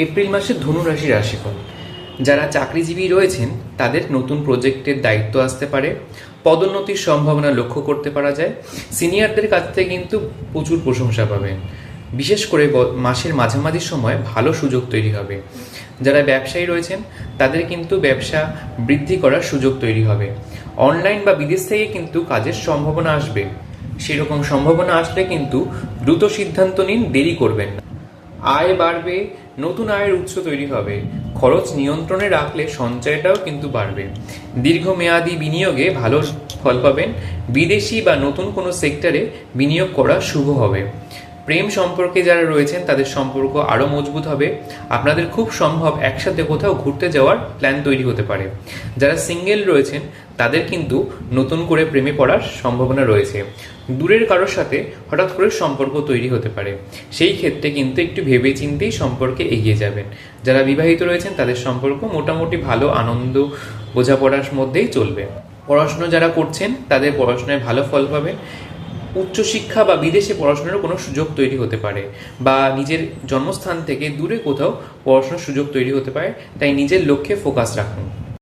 April মাসের ধনু রাশির রাশিফল। যারা চাকরিজীবী রয়েছেন তাদের নতুন প্রজেক্টের দায়িত্ব আসতে পারে, পদোন্নতির সম্ভাবনা লক্ষ্য করতে পারা যায়। সিনিয়রদের কাছ থেকে কিন্তু প্রচুর প্রশংসা পাবেন। বিশেষ করে মাসের মাঝামাঝি সময় ভালো সুযোগ তৈরি হবে। যারা ব্যবসায়ী রয়েছেন তাদের কিন্তু ব্যবসা বৃদ্ধি করার সুযোগ তৈরি হবে। অনলাইন বা বিদেশ থেকে কিন্তু কাজের সম্ভাবনা আসবে। সেরকম সম্ভাবনা আসলে কিন্তু দ্রুত সিদ্ধান্ত নিন, দেরি করবেন না। আয় বাড়বে, নতুন আয়ের উৎস তৈরি হবে। খরচ নিয়ন্ত্রণে রাখলে সঞ্চয়টাও কিন্তু বাড়বে। দীর্ঘমেয়াদী বিনিয়োগে ভালো ফল পাবেন। বিদেশি বা নতুন কোনো সেক্টরে বিনিয়োগ করা শুভ হবে। প্রেম সম্পর্কে যারা রয়েছেন তাদের সম্পর্ক আরও মজবুত হবে। আপনাদের খুব সম্ভব একসাথে কোথাও ঘুরতে যাওয়ার প্ল্যান তৈরি হতে পারে। যারা সিঙ্গেল রয়েছেন তাদের কিন্তু নতুন করে প্রেমে পড়ার সম্ভাবনা রয়েছে। দূরের কারোর সাথে হঠাৎ করে সম্পর্ক তৈরি হতে পারে। সেই ক্ষেত্রে কিন্তু একটু ভেবে চিন্তেই সম্পর্কে এগিয়ে যাবেন। যারা বিবাহিত রয়েছেন তাদের সম্পর্ক মোটামুটি ভালো, আনন্দ বোঝাপড়ার মধ্যেই চলবে। পড়াশুনো যারা করছেন তাদের পড়াশোনায় ভালো ফল পাবেন। উচ্চশিক্ষা বা বিদেশে পড়াশোনার কোনো সুযোগ তৈরি হতে পারে, বা নিজের জন্মস্থান থেকে দূরে কোথাও পড়াশোনার সুযোগ তৈরি হতে পারে। তাই নিজের লক্ষ্যে ফোকাস রাখুন।